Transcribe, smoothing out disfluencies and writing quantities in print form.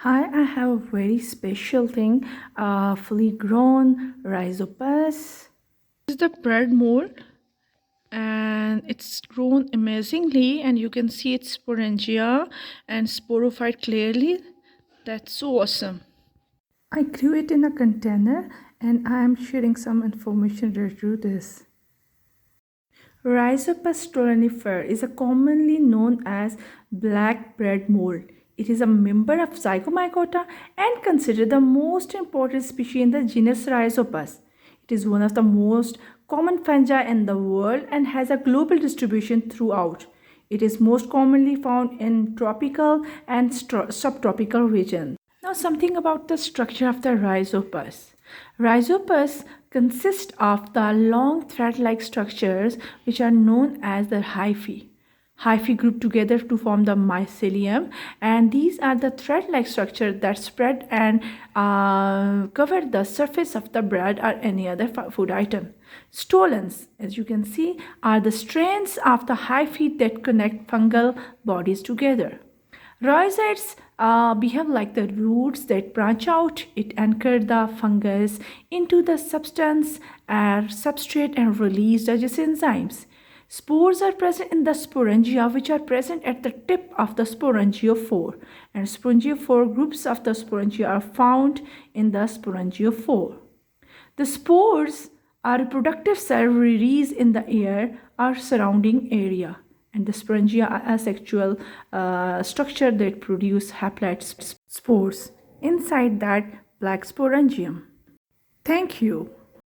I have a very special thing, fully grown Rhizopus. This is the bread mold and it's grown amazingly, and you can see its sporangia and sporophyte clearly. That's so awesome. I grew it in a container and I am sharing some information related to this. Rhizopus stolonifer is a commonly known as black bread mold. It is a member of Zygomycota and considered the most important species in the genus Rhizopus. It is one of the most common fungi in the world and has a global distribution throughout. It is most commonly found in tropical and subtropical regions. Now, something about the structure of the Rhizopus. Rhizopus consists of the long thread-like structures which are known as the hyphae. Hyphae group together to form the mycelium, and these are the thread-like structures that spread and cover the surface of the bread or any other food item. Stolons, as you can see, are the strands of the hyphae that connect fungal bodies together. Rhizoids behave like the roots that branch out. It anchors the fungus into the substance or substrate and release digestive enzymes. Spores are present in the sporangia, which are present at the tip of the sporangiophore, and sporangiophore groups of the sporangia are found in the sporangiophore. The spores are reproductive cell released in the air or surrounding area, and the sporangia are asexual structure that produce haploid spores inside that black sporangium. Thank you.